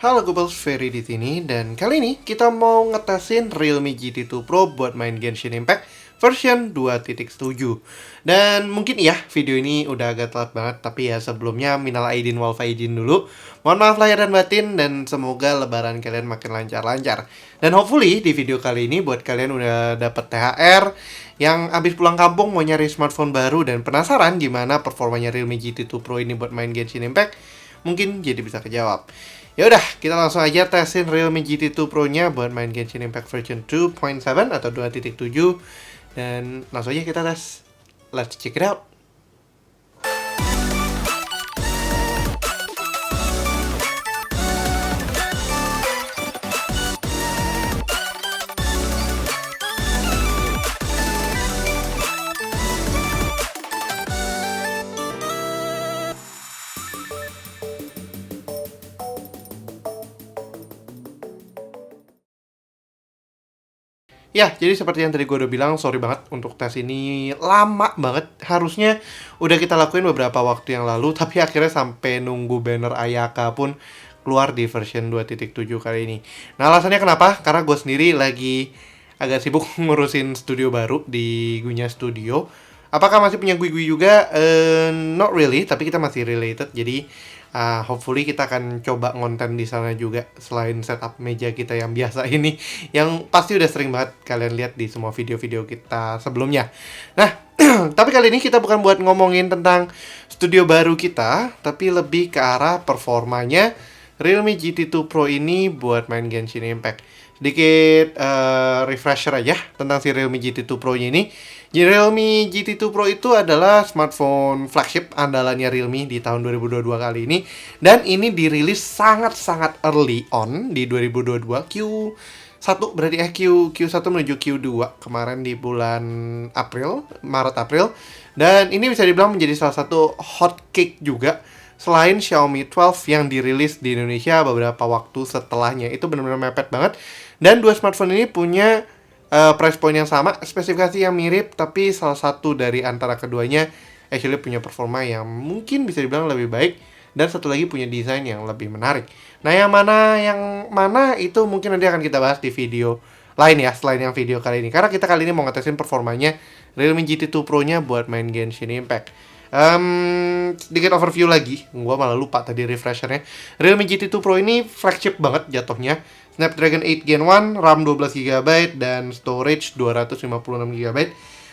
Halo Gopals, Ferry di sini dan kali ini kita mau ngetesin Realme GT2 Pro buat main Genshin Impact version 2.7. Dan mungkin ya video ini udah agak telat banget, tapi ya sebelumnya minal aidin wal faizin dulu. Mohon maaf lahir dan batin dan semoga lebaran kalian makin lancar-lancar. Dan hopefully di video kali ini buat kalian udah dapet THR yang abis pulang kampung mau nyari smartphone baru dan penasaran gimana performanya Realme GT2 Pro ini buat main Genshin Impact, mungkin jadi bisa kejawab. Ya udah, kita langsung aja tesin Realme GT2 Pro-nya buat main Genshin Impact version 2.7 atau 2.7 dan langsung aja kita tes. Let's check it out. Ya, jadi seperti yang tadi gue udah bilang, sorry banget untuk tes ini lama banget. Harusnya udah kita lakuin beberapa waktu yang lalu, tapi akhirnya sampai nunggu banner Ayaka pun keluar di version 2.7 kali ini. Nah, alasannya kenapa? Karena gue sendiri lagi agak sibuk ngurusin studio baru di Gunya Studio. Apakah masih punya Gui juga? Not really, tapi kita masih related. Jadi hopefully kita akan coba ngonten di sana juga selain setup meja kita yang biasa ini, yang pasti udah sering banget kalian lihat di semua video-video kita sebelumnya. Nah, tapi kali ini kita bukan buat ngomongin tentang studio baru kita, tapi lebih ke arah performanya Realme GT2 Pro ini buat main Genshin Impact. Sedikit refresher aja tentang si Realme GT2 Pro-nya ini. Jadi Realme GT2 Pro itu adalah smartphone flagship andalannya Realme di tahun 2022 kali ini. Dan ini dirilis sangat-sangat early on di 2022 Q1 berarti Q1 menuju Q2 kemarin di bulan Maret-April. Dan ini bisa dibilang menjadi salah satu hot cake juga selain Xiaomi 12 yang dirilis di Indonesia beberapa waktu setelahnya. Itu benar-benar mepet banget. Dan dua smartphone ini punya price point yang sama, spesifikasi yang mirip, tapi salah satu dari antara keduanya actually punya performa yang mungkin bisa dibilang lebih baik, dan satu lagi punya desain yang lebih menarik. Nah, yang mana itu mungkin nanti akan kita bahas di video lain ya, selain yang video kali ini. Karena kita kali ini mau ngetesin performanya Realme GT2 Pro-nya buat main Genshin Impact. Sedikit overview lagi, gua malah lupa tadi refreshernya. Realme GT2 Pro ini flagship banget jatuhnya. Snapdragon 8 Gen 1, RAM 12GB, dan storage 256GB.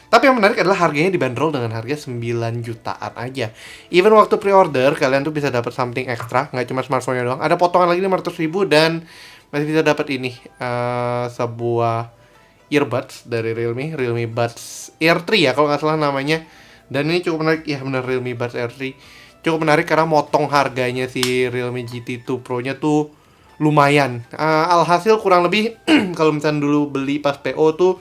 Tapi yang menarik adalah harganya dibanderol dengan harga 9 jutaan aja. Even waktu pre-order, kalian tuh bisa dapat something extra, nggak cuma smartphone-nya doang. Ada potongan lagi 500.000 dan masih bisa dapat ini, sebuah earbuds dari Realme Buds Air 3 ya kalau nggak salah namanya. Dan ini cukup menarik, ya bener, Realme Buds Air 3 cukup menarik karena motong harganya si Realme GT2 Pro-nya tuh lumayan. Alhasil kurang lebih kalau misalnya dulu beli pas PO tuh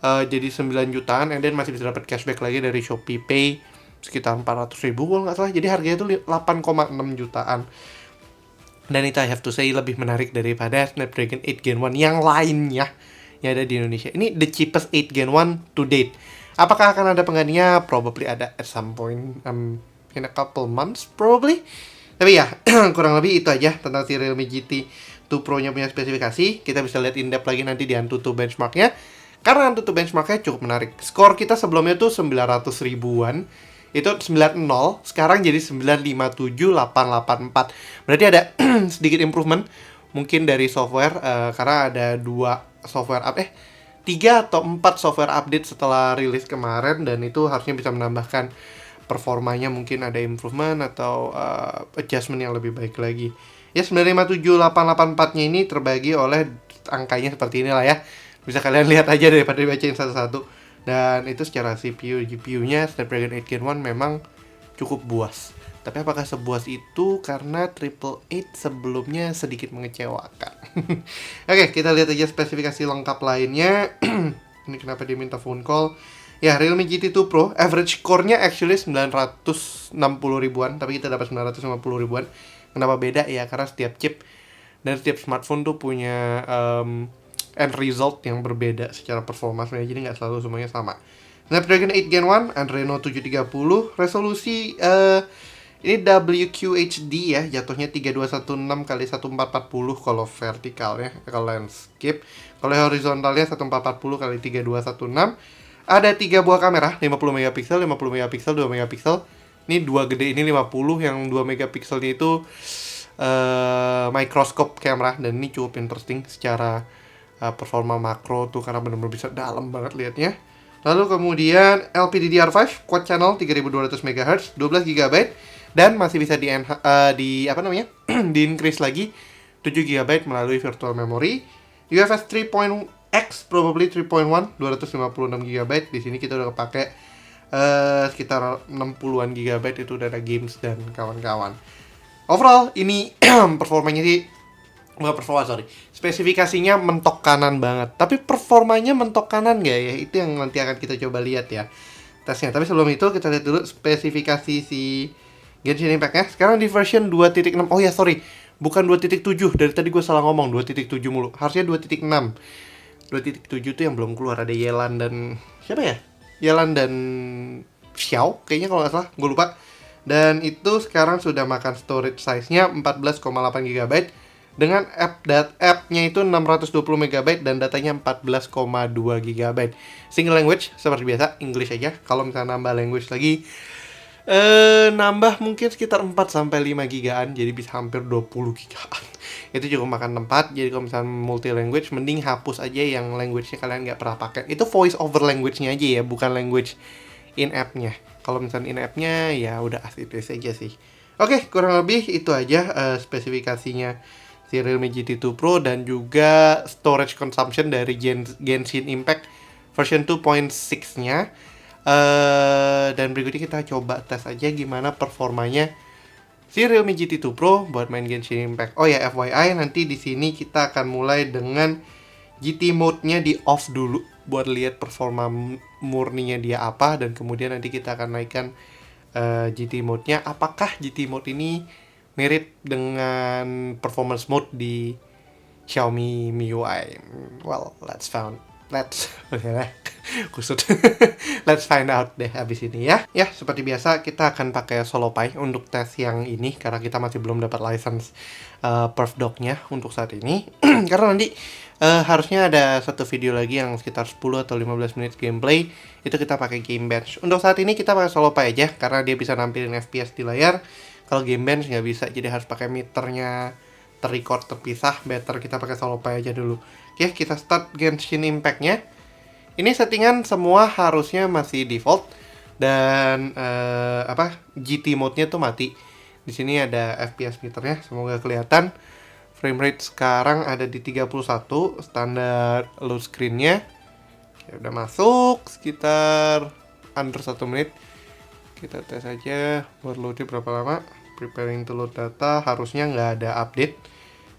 jadi 9 jutaan, and then masih bisa dapat cashback lagi dari Shopee Pay sekitar 400.000 kalau nggak salah. Jadi harganya tuh 8,6 jutaan. Dan itu I have to say lebih menarik daripada Snapdragon 8 Gen 1 yang lainnya yang ada di Indonesia. Ini the cheapest 8 Gen 1 to date. Apakah akan ada penggantinya? Probably ada at some point, in a couple months probably. Tapi ya, kurang lebih itu aja tentang si Realme GT2 Pro-nya punya spesifikasi. Kita bisa lihat in-depth lagi nanti di AnTuTu benchmark-nya. Karena AnTuTu benchmark-nya cukup menarik. Skor kita sebelumnya tuh 900 ribuan. Itu 90, sekarang jadi 957.884. Berarti ada sedikit improvement mungkin dari software, karena ada 3 atau 4 software update setelah rilis kemarin, dan itu harusnya bisa menambahkan performanya, mungkin ada improvement atau adjustment yang lebih baik lagi. Ya, 957.884-nya ini terbagi oleh angkanya seperti inilah ya. Bisa kalian lihat aja daripada dibacain satu-satu. Dan itu secara CPU, GPU-nya Snapdragon 8 Gen 1 memang cukup buas. Tapi apakah sebuas itu? Karena Triple 8 sebelumnya sedikit mengecewakan. Oke, kita lihat aja spesifikasi lengkap lainnya. Ini kenapa dia minta phone call. Ya, Realme GT2 Pro, average core-nya actually 960 ribuan, tapi kita dapat 950 ribuan. Kenapa beda ya? Karena setiap chip dan setiap smartphone tuh punya end result yang berbeda secara performa sebenarnya, jadi nggak selalu semuanya sama. Snapdragon 8 Gen 1, Adreno 730, resolusi Ini WQHD ya, jatuhnya 3216 kali 1440 kalau vertikalnya, kalau landscape. Kalau horizontalnya 1440 kali 3216. Ada 3 buah kamera, 50 megapiksel, 50 megapiksel, 2 megapiksel. Ini dua gede, ini 50, yang 2 megapikselnya itu microscope camera, dan ini cukup interesting secara performa makro tuh, karena benar-benar bisa dalam banget liatnya. Lalu kemudian LPDDR5 quad channel 3200 MHz, 12 GB, dan masih bisa di apa namanya? di increase lagi 7 GB melalui virtual memory. UFS 3.x probably 3.1 256 GB. Di sini kita udah kepake sekitar 60-an GB, itu udah ada games dan kawan-kawan. Overall ini performanya sih spesifikasinya mentok kanan banget. Tapi performanya mentok kanan nggak ya? Itu yang nanti akan kita coba lihat ya tesnya. Tapi sebelum itu kita lihat dulu spesifikasi si Genshin Impact-nya. Sekarang di version 2.6. Oh ya, sorry. Bukan 2.7. Dari tadi gue salah ngomong, 2.7 mulu. Harusnya 2.6. 2.7 tuh yang belum keluar. Ada Yelan dan siapa ya? Yelan dan Xiao kayaknya kalau nggak salah. Gue lupa. Dan itu sekarang sudah makan storage size-nya 14,8 GB. Dengan app-nya itu 620 MB dan datanya 14,2 GB. Single language seperti biasa, English aja. Kalau misalnya nambah language lagi, nambah mungkin sekitar 4 sampai 5 gigaan, jadi bisa hampir 20 gigaan. Itu cukup makan tempat. Jadi kalau misalnya multi language, mending hapus aja yang language-nya kalian nggak pernah pakai. Itu voice over language-nya aja ya, bukan language in app-nya. Kalau misalnya in app-nya ya udah as it is aja sih. Oke, kurang lebih itu aja spesifikasinya si Realme GT2 Pro dan juga storage consumption dari Genshin Impact version 2.6-nya. Dan berikutnya kita coba tes aja gimana performanya si Realme GT2 Pro buat main Genshin Impact. Oh ya, FYI, nanti di sini kita akan mulai dengan GT mode-nya di off dulu buat lihat performa murninya dia apa, dan kemudian nanti kita akan naikkan GT mode-nya. Apakah GT mode ini mirip dengan performance mode di Xiaomi MIUI? Well, let's kusut. Let's find out deh abis ini ya. Ya, seperti biasa kita akan pakai SoloPy untuk tes yang ini karena kita masih belum dapat license perf dock-nya untuk saat ini. Karena nanti harusnya ada satu video lagi yang sekitar 10 atau 15 menit gameplay, itu kita pakai Game Bench. Untuk saat ini kita pakai SoloPy aja karena dia bisa nampilin FPS di layar. Kalau Game Bench nggak bisa, jadi harus pakai meternya terrecord terpisah. Better kita pakai SoloPy aja dulu. Oke, kita start Genshin Impact-nya. Ini settingan semua harusnya masih default dan GT mode-nya tuh mati. Di sini ada FPS meternya, semoga kelihatan. Frame rate sekarang ada di 31, standar load screen-nya. Oke, udah masuk sekitar under 1 menit. Kita tes aja buat loadnya berapa lama. Preparing to load data, harusnya nggak ada update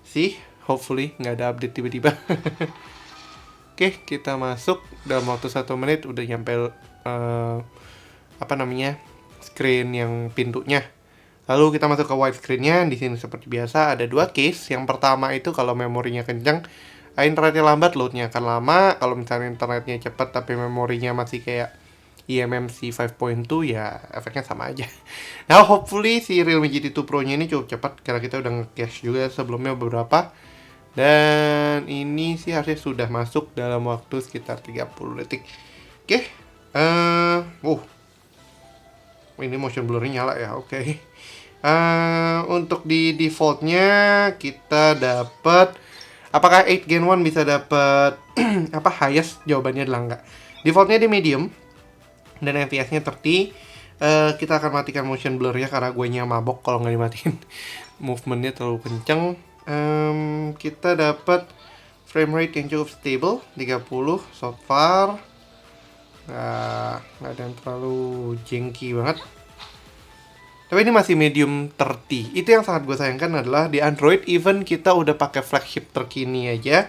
sih. Hopefully nggak ada update tiba-tiba. Oke, kita masuk dalam waktu 1 menit udah nyampe screen yang pintunya. Lalu kita masuk ke widescreen-nya. Di sini seperti biasa ada dua case. Yang pertama itu kalau memorinya kencang, internetnya lambat, loadnya akan lama. Kalau misalnya internetnya cepat tapi memorinya masih kayak eMMC 5.2, ya efeknya sama aja. Nah, hopefully si Realme GT2 Pro-nya ini cukup cepat karena kita udah nge-cache juga sebelumnya beberapa. Dan ini sih harusnya sudah masuk dalam waktu sekitar 30 detik. Oke. Ini motion blur-nya nyala ya. Oke. Untuk di default-nya kita dapat, apakah 8 Gen 1 bisa dapat highest? Jawabannya adalah enggak. Default-nya di medium dan FPS-nya 30. Kita akan matikan motion blur ya karena gue nya mabok kalau nggak dimatiin. Movement-nya terlalu kenceng. Kita dapat frame rate yang cukup stable 30 so far. Nggak ada yang terlalu jengky banget. Tapi ini masih medium 30. Itu yang sangat gue sayangkan adalah di Android, even kita udah pakai flagship terkini aja,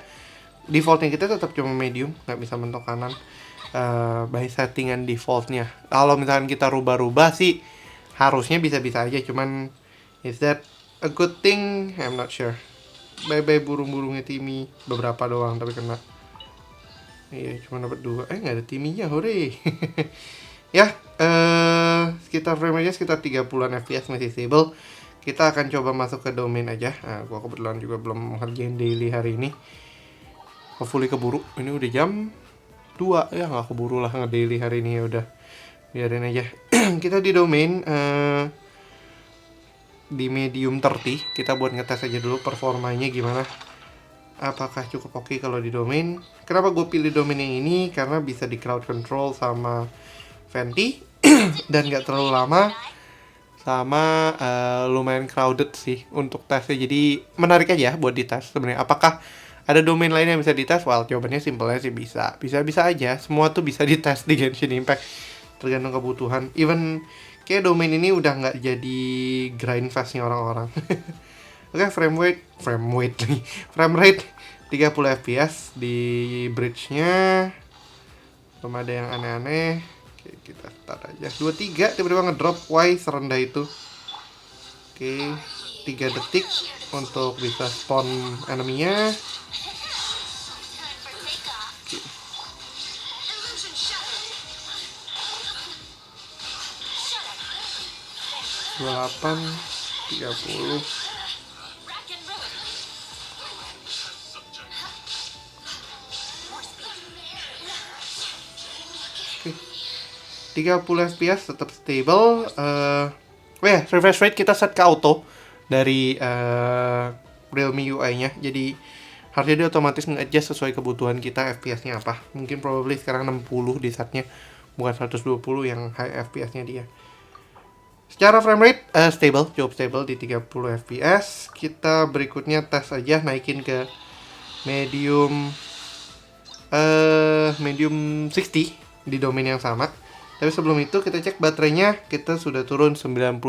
defaultnya kita tetap cuma medium, nggak bisa mentok kanan. By settingan defaultnya. Kalau misalkan kita rubah-rubah sih harusnya bisa-bisa aja, cuman is that a good thing? I'm not sure. Bye-bye burung-burungnya Timmy. Beberapa doang tapi kena. Iya, cuma dapat 2. Nggak ada Timmy-nya, hore. Ya, sekitar frame rate sekitar 30-an fps masih stable. Kita akan coba masuk ke domain aja. Nah, gua kebetulan juga belum ngerjain daily hari ini. Hopefully keburu. Ini udah jam 2 ya, nggak keburu lah nge-daily hari ini, ya udah biarin aja. Kita di domain di medium 30, kita buat ngetes aja dulu performanya gimana, apakah cukup oke kalau di domain. Kenapa gue pilih domain yang ini? Karena bisa di crowd control sama Fenty dan gak terlalu lama, sama lumayan crowded sih untuk tesnya, jadi menarik aja buat dites sebenarnya. Apakah ada domain lain yang bisa dites? Well, jawabannya simpelnya sih bisa aja, semua tuh bisa dites di Genshin Impact, tergantung kebutuhan. Even kayak domain ini udah nggak jadi grind fast-nya orang-orang. Oke, frame rate 30 fps di bridge-nya. Belum ada yang aneh-aneh. Oke, kita start aja. 23 tiba-tiba ngedrop. Why serendah itu? Oke, 3 detik untuk bisa spawn enemy-nya. Oke. 28, 30. Oke. 30 fps tetap stable. Refresh rate kita set ke auto dari Realme UI-nya. Jadi harusnya dia otomatis nge-adjust sesuai kebutuhan kita fps-nya apa. Mungkin probably sekarang 60 di setnya, bukan 120 yang high fps-nya dia. Secara frame rate stable, cukup stable di 30 fps. Kita berikutnya tes aja naikin ke medium 60 di domain yang sama. Tapi sebelum itu kita cek baterainya, kita sudah turun 93%.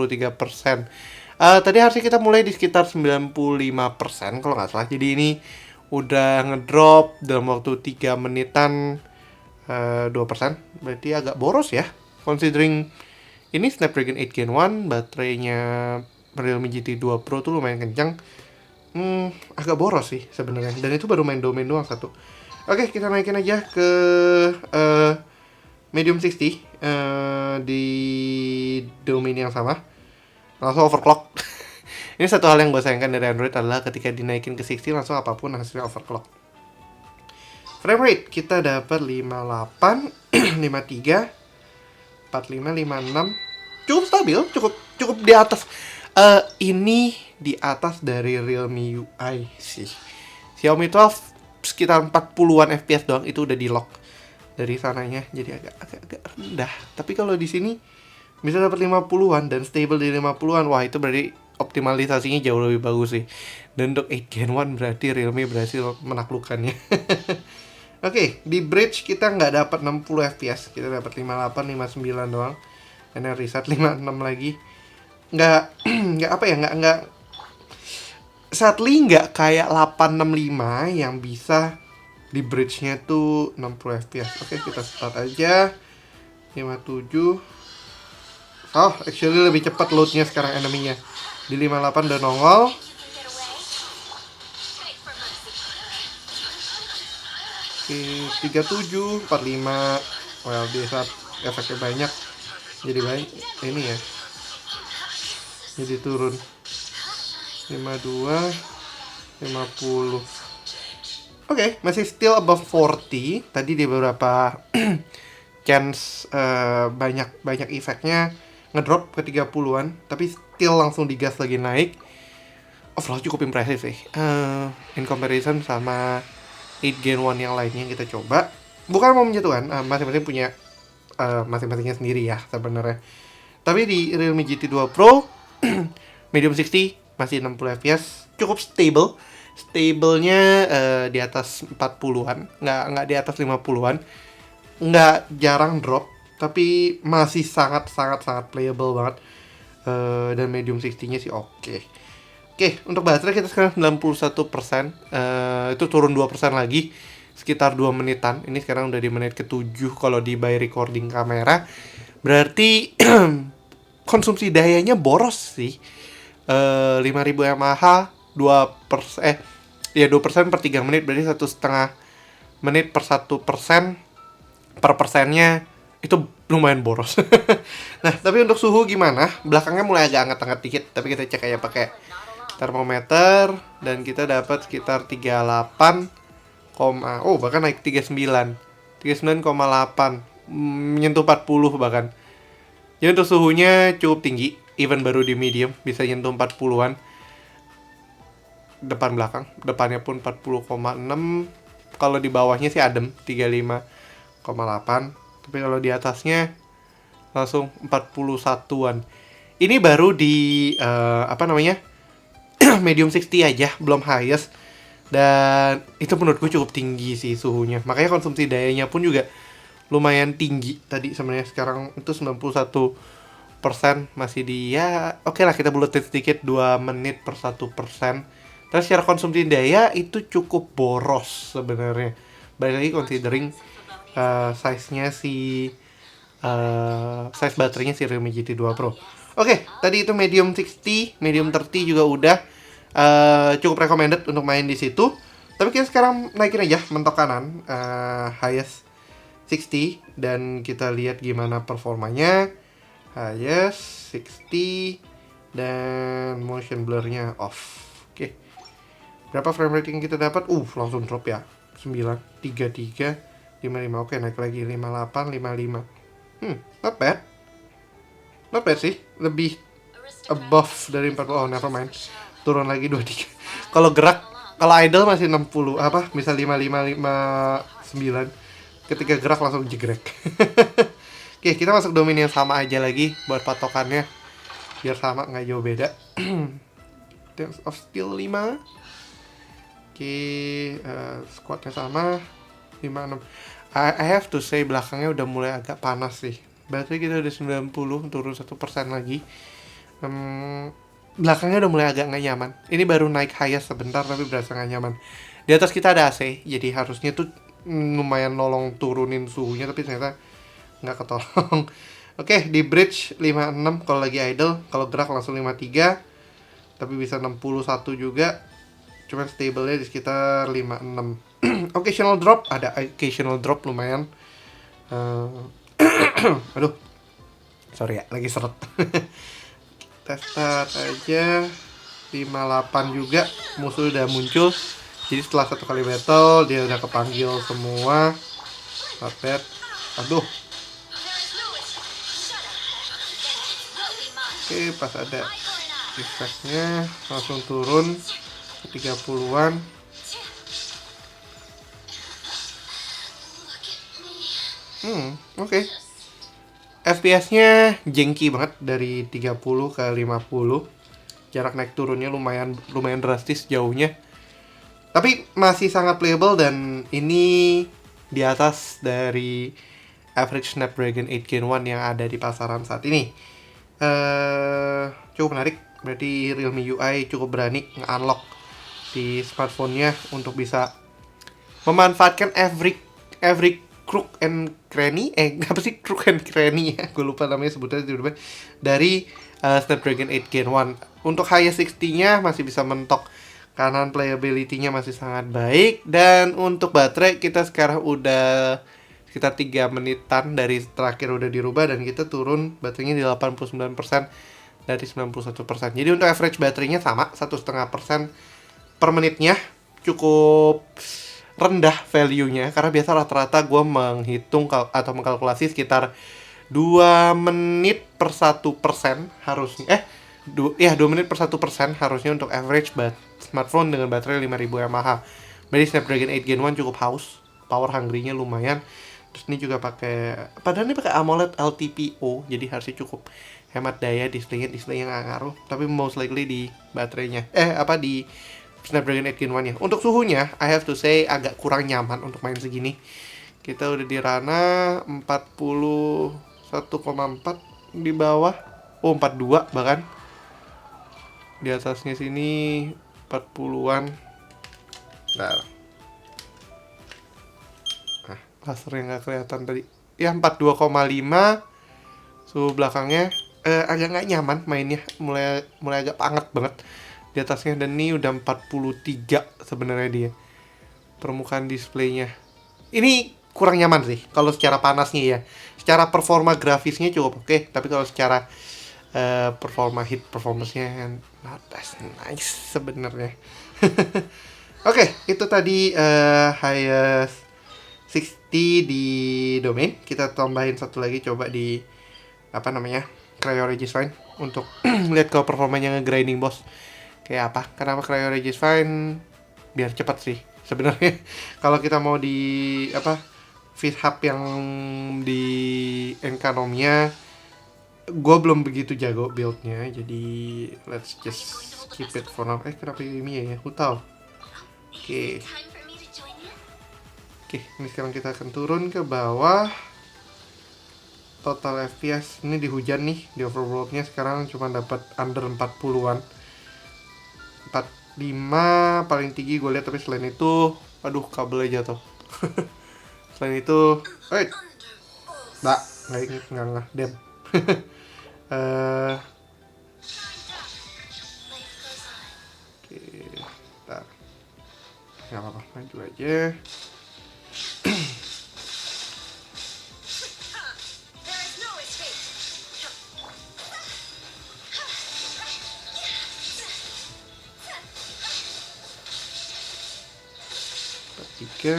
Tadi harusnya kita mulai di sekitar 95% kalau nggak salah. Jadi ini udah ngedrop dalam waktu 3 menitan 2%. Berarti agak boros ya, considering ini Snapdragon 8 Gen 1, baterainya Realme GT 2 Pro tuh lumayan kencang. Agak boros sih sebenarnya. Dan itu baru main domain doang satu. Oke, kita naikin aja ke medium 60 di domain yang sama. Langsung overclock. Ini satu hal yang gue sayangkan dari Android adalah ketika dinaikin ke 60 langsung apapun hasilnya overclock. Frame rate kita dapat 58, 53, 45, 56. Cukup stabil, cukup di atas. Ini di atas dari Realme UI sih. Xiaomi 12 sekitar 40-an fps doang, itu udah di lock dari sananya, jadi agak rendah. Tapi kalau di sini bisa dapat 50-an dan stable di 50-an. Wah, itu berarti optimalisasinya jauh lebih bagus sih. Dan untuk 8 Gen 1 berarti Realme berhasil menaklukkannya. Oke, di bridge kita nggak dapat 60 fps, kita dapat 58, 59 doang. Dan reset 56 lagi. Nggak sadly nggak kayak 865 yang bisa di bridge-nya tuh 60 fps. Oke, kita start aja 57. Oh, actually lebih cepat load-nya sekarang enemy-nya. Di 58 udah nongol. Oke, 37, 45. Well, di saat efeknya banyak jadi baik ini ya. Jadi turun 52, 50. Oke, masih still above 40. Tadi di beberapa chance banyak efeknya ngedrop ke 30-an, tapi still langsung digas lagi naik. Overall cukup impresif sih. In comparison sama 8 Gen 1 yang lainnya yang kita coba. Bukan mau menjatuhkan, masing-masing punya masing-masingnya sendiri ya sebenarnya. Tapi di Realme GT 2 Pro medium 60 masih 60 fps, cukup stable. Stablenya di atas 40-an, nggak di atas 50-an. Nggak jarang drop, tapi masih sangat playable banget. Dan medium 60-nya sih oke. Oke, untuk baterai kita sekarang 91%. Itu turun 2% lagi, sekitar 2 menitan. Ini sekarang udah di menit ke-7 kalau di by recording kamera. Berarti konsumsi dayanya boros sih. 5000 mAh 2% per 3 menit, berarti 1,5 menit per 1%. Per persennya itu lumayan boros. Nah, tapi untuk suhu gimana? Belakangnya mulai agak hangat-hangat dikit, tapi kita cek aja pakai termometer dan kita dapat sekitar 38, bahkan naik 39. 39,8, menyentuh 40 bahkan. Jadi untuk suhunya cukup tinggi, even baru di medium bisa nyentuh 40-an. Depan belakang, depannya pun 40,6. Kalau di bawahnya sih adem 35,8. Tapi kalau di atasnya langsung 41-an. Ini baru di medium 60 aja, belum highest. Dan itu menurutku cukup tinggi sih suhunya. Makanya konsumsi dayanya pun juga lumayan tinggi tadi sebenarnya. Sekarang itu 91%, masih di ya oke lah, kita bulutin sedikit 2 menit per 1%. Tapi secara konsumsi daya itu cukup boros sebenarnya. Balik lagi considering size-nya size baterainya si Realme GT 2 Pro. Oke, tadi itu medium 60, medium 30 juga udah cukup recommended untuk main di situ. Tapi kita sekarang naikin aja mentok kanan, highest 60, dan kita lihat gimana performanya. Highest 60 dan motion blur-nya off. Oke. Berapa frame rate yang kita dapat? Langsung drop ya. 9, 33, 55. Oke, naik lagi 58, 55. Not bad. Not bad sih. Lebih above dari 40. Oh, never mind. Turun lagi 23. Kalau gerak, kalau idle masih 60, bisa 55, 59. Ketika gerak langsung jegrek. Oke, kita masuk domain yang sama aja lagi buat patokannya. Biar sama, nggak jauh beda. Depth of Steel 5. Oke, squatnya sama 56. I have to say belakangnya udah mulai agak panas sih. Baterai kita udah 90, turun 1% lagi. Belakangnya udah mulai agak nggak nyaman. Ini baru naik highest sebentar tapi berasa nggak nyaman. Di atas kita ada AC, jadi harusnya tuh lumayan nolong turunin suhunya, tapi ternyata nggak ketolong. Oke, di bridge 56 kalau lagi idle, kalau gerak langsung 53, tapi bisa 61 juga. Cuman stable-nya di sekitar 56. Occasional drop, ada occasional drop lumayan. Aduh, sorry ya, lagi seret. Kita start aja 58 juga, musuh udah muncul. Jadi setelah satu kali battle dia udah kepanggil semua. Not. Aduh. Oke, pas ada effect-nya langsung turun ke 30-an. Oke. FPS-nya jengki banget dari 30 ke 50. Jarak naik turunnya lumayan drastis jauhnya. Tapi masih sangat playable dan ini di atas dari average Snapdragon 8 Gen 1 yang ada di pasaran saat ini. Cukup menarik. Berarti Realme UI cukup berani nge-unlock di smartphone-nya untuk bisa memanfaatkan every crook and cranny, apa sih crook and cranny ya, gue lupa namanya sebutnya dari Snapdragon 8 Gen 1. Untuk highest 60-nya masih bisa mentok kanan, playability-nya masih sangat baik. Dan untuk baterai kita sekarang udah sekitar 3 menitan dari terakhir udah dirubah, dan kita turun baterainya di 89% dari 91%. Jadi untuk average baterainya sama 1,5% per menitnya, cukup rendah value-nya, karena biasa rata-rata gue menghitung atau mengkalkulasi sekitar 2 menit per 1% harusnya. 2 menit per 1% harusnya untuk average smartphone dengan baterai 5000 mAh. Berarti Snapdragon 8 Gen 1 cukup haus, power hungry-nya lumayan. Terus ini juga padahal ini pakai AMOLED LTPO, jadi harusnya cukup hemat daya. Displaynya nggak ngaruh, tapi most likely di baterainya di Snapdragon 8 Gen 1 ya. Untuk suhunya, I have to say agak kurang nyaman untuk main segini. Kita udah di ranah 41,4 di bawah. 42 bahkan. Di atasnya sini 40-an. Nah, lasernya nggak kelihatan tadi. Ya 42,5. Suhu belakangnya agak nggak nyaman mainnya. Mulai agak hangat banget di atasnya, dan ini udah 43 sebenarnya dia permukaan displaynya. Ini kurang nyaman sih kalau secara panasnya ya. Secara performa grafisnya cukup oke, tapi kalau secara performa hit performance-nya not as nice sebenarnya. Oke, itu tadi highest 60 di domain. Kita tambahin satu lagi coba di apa namanya? Cryo Regis Fine untuk lihat kalau performanya nge-grinding boss kayak apa. Kenapa Cryo Regis Fine? Biar cepat sih sebenarnya. Kalau kita mau di apa feed hub yang di Enkanomia, gue belum begitu jago build-nya, jadi let's just keep it for now. Kenapa ini ya? Aku tahu. Oke, ini sekarang kita akan turun ke bawah. Total FPS ini di hujan nih, di overworld-nya sekarang cuma dapat under 40-an. 45 paling tinggi gue lihat, tapi selain itu, aduh kabelnya jatuh. Selain itu, nggak, dem. Oke, bentar. Nggak apa-apa, maju aja. Tiga.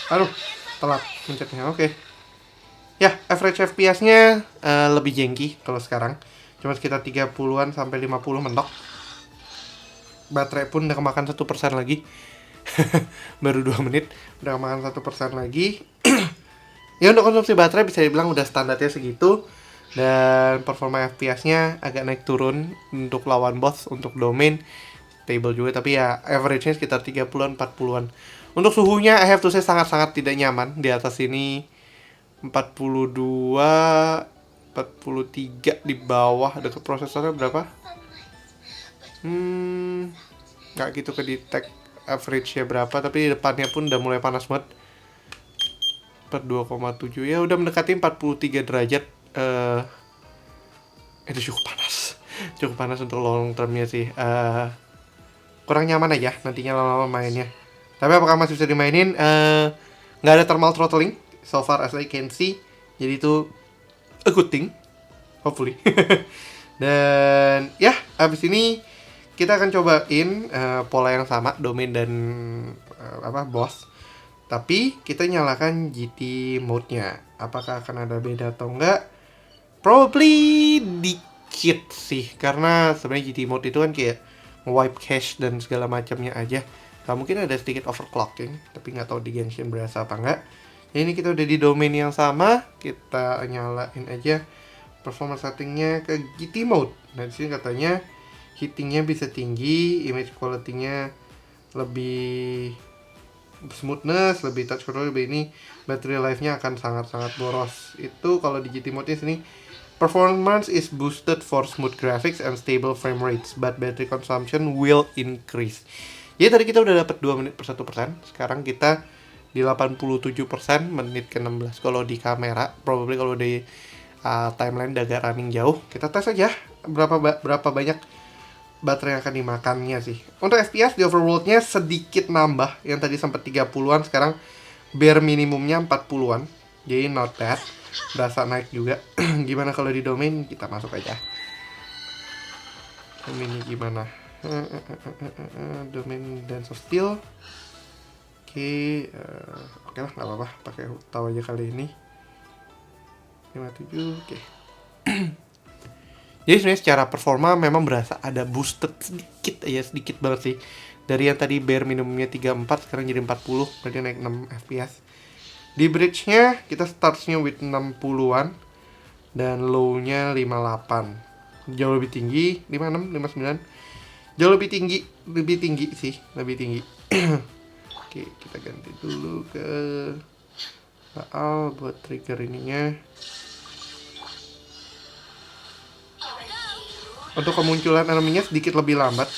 Aduh, telat mencetnya. Oke. Ya, average FPS-nya lebih jengki kalau sekarang. Cuma sekitar 30-an sampai 50 mentok. Baterai pun udah kemakan 1% lagi. Baru 2 menit udah kemakan 1% lagi. Ya, untuk konsumsi baterai bisa dibilang udah standarnya segitu. Dan performa FPS-nya agak naik turun untuk lawan boss, untuk domain stable juga, tapi ya average-nya sekitar 30-an 40-an. Untuk suhunya I have to say sangat-sangat tidak nyaman. Di atas ini 42, 43 di bawah. Dekat prosesornya berapa? Nggak gitu ke detect average-nya berapa, tapi di depannya pun udah mulai panas banget. 42,7 ya, udah mendekati 43 derajat. Itu cukup panas untuk long termnya sih. Kurang nyaman aja nantinya lama-lama mainnya. Tapi apakah masih bisa dimainin? Nggak ada thermal throttling so far as I can see, jadi itu a good thing, hopefully. Dan ya, abis ini kita akan cobain pola yang sama, domain dan boss. Tapi kita nyalakan GT mode-nya. Apakah akan ada beda atau enggak? Probably dikit sih, karena sebenarnya GT mode itu kan kayak wipe cache dan segala macamnya aja. Nah, mungkin ada sedikit overclocking, tapi nggak tahu di Genshin berasa apa nggak. Ya, ini kita udah di domain yang sama, kita nyalain aja performance settingnya ke GT mode. Nah, di sini katanya hittingnya bisa tinggi, image quality-nya lebih smoothness, lebih touch control, lebih ini, battery life-nya akan sangat-sangat boros. Itu kalau di GT mode-nya sini, performance is boosted for smooth graphics and stable frame rates, but battery consumption will increase. Jadi tadi kita udah dapat 2 menit per 1%, sekarang kita di 87% menit ke 16. Kalau di kamera, probably kalau di timeline udah agak running jauh. Kita tes aja berapa banyak baterai yang akan dimakannya sih. Untuk FPS di overworld-nya sedikit nambah, yang tadi sempat 30-an, sekarang bare minimumnya 40-an. Jadi not bad, berasa naik juga. Gimana kalau di domain? Kita masuk aja. Domain gimana? Domain Dance of Steel. Oke lah, nggak apa-apa, pakai tahu aja kali ini. 57, oke. Jadi sebenarnya secara performa memang berasa ada boosted sedikit banget sih. Dari yang tadi bare minimumnya 34, sekarang jadi 40, berarti naik 6 FPS. Di bridge-nya kita starts-nya with 60-an dan low-nya 58. Jauh lebih tinggi, 56, 59. Jauh lebih tinggi sih. Oke, kita ganti dulu ke Baal buat trigger ininya. Untuk kemunculan eneminya sedikit lebih lambat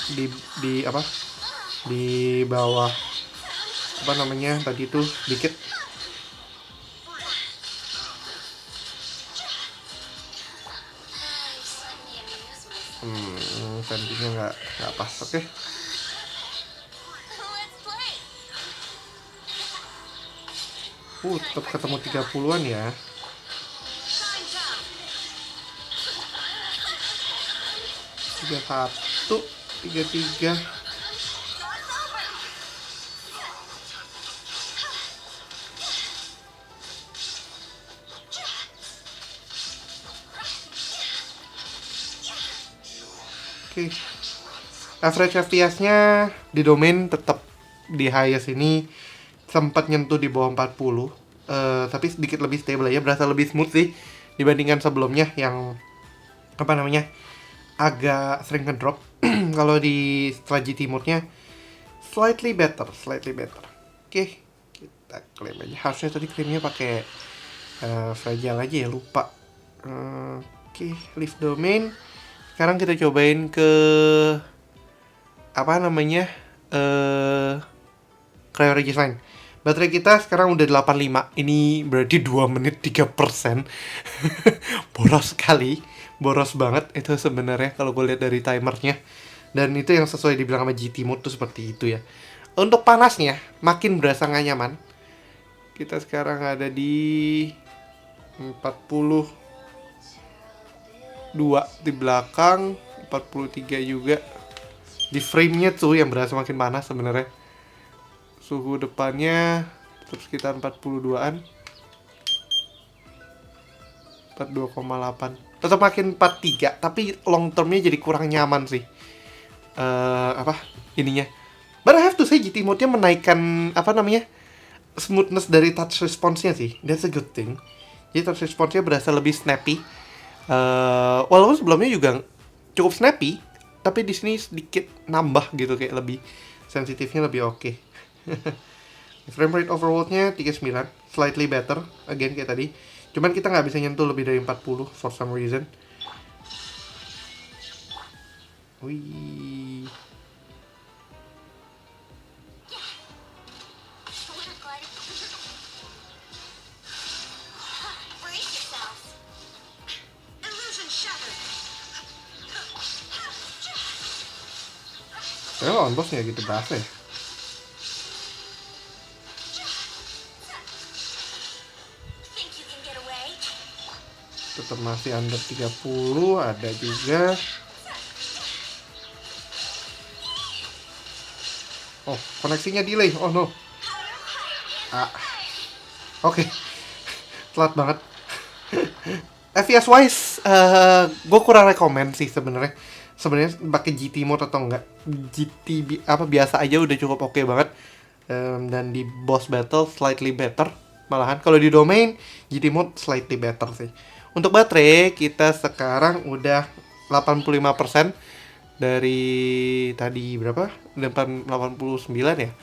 di bawah tadi itu sedikit. Sentinya nggak pas. Oke. Tetap ketemu 30-an ya. 31, 33. Oke. Average FPS-nya di domain tetap di highest ini sempat nyentuh di bawah 40. Tapi sedikit lebih stable ya, berasa lebih smooth sih dibandingkan sebelumnya yang apa namanya agak sering ngedrop. Kalau di setelah GT mode-nya slightly better. Oke, kita klaim aja. Harusnya tadi klaimnya pakai fragile aja ya, lupa. Oke, leave domain. Sekarang kita cobain ke apa namanya Cryo Regice. Baterai kita sekarang udah 85. Ini berarti 2 menit 3%. Boros sekali. Boros banget itu sebenarnya kalau gue lihat dari timernya. Dan itu yang sesuai dibilang sama GT mode tuh seperti itu ya. Untuk panasnya makin berasa nggak nyaman. Kita sekarang ada di 42 di belakang, 43 juga. Di frame-nya tuh yang berasa makin panas sebenarnya. Suhu depannya tetap sekitar 42-an. 42,8. Tetap makin 43, tapi long termnya jadi kurang nyaman sih. Ininya. But I have to say GT mode-nya menaikkan smoothness dari touch response-nya sih. That's a good thing. Jadi touch response-nya berasa lebih snappy. Walaupun sebelumnya juga cukup snappy, tapi di sini sedikit nambah gitu, kayak lebih sensitifnya lebih oke. Frame rate overworld-nya 39, slightly better again kayak tadi. Cuman kita nggak bisa nyentuh lebih dari 40 for some reason. Wih. Saya lawan bos nggak gitu berasa ya. Tetap masih under 30, ada juga. Oh, koneksinya delay. Oh no. Oke. Telat banget. FPS wise, gue kurang rekomend sih sebenarnya. Sebenarnya pakai GT mode atau enggak. Biasa aja udah cukup oke banget. Dan di boss battle slightly better. Malahan kalau di domain GT mode slightly better sih. Untuk baterai kita sekarang udah 85% dari tadi berapa? 89 ya.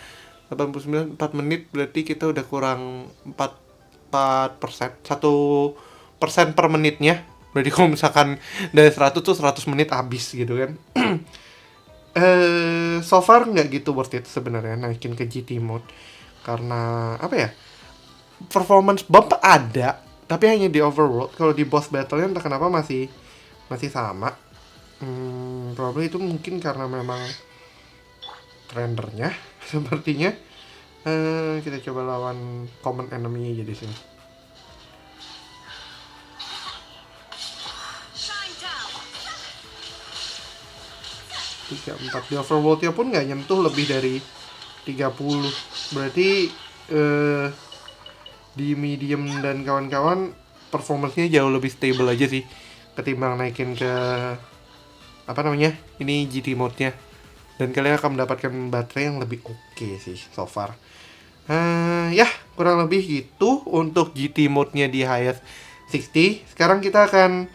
89 4 menit berarti kita udah kurang 4%. 1% per menitnya. Berarti kalau misalkan dari 100 tuh 100 menit habis gitu kan. So far nggak gitu worth it sebenarnya naikin ke GT mode. Karena apa ya? Performance bump ada, tapi hanya di overworld. Kalau di boss battle-nya entah kenapa masih sama. Probably itu mungkin karena memang rendernya sepertinya. Kita coba lawan common enemy aja di sini. 34 di overworld-nya pun nggak nyentuh lebih dari 30. Berarti di medium dan kawan-kawan performance-nya jauh lebih stable aja sih ketimbang naikin ke ini GT mode-nya. Dan kalian akan mendapatkan baterai yang lebih oke sih so far. Ya kurang lebih gitu untuk GT mode-nya di highest 60. Sekarang kita akan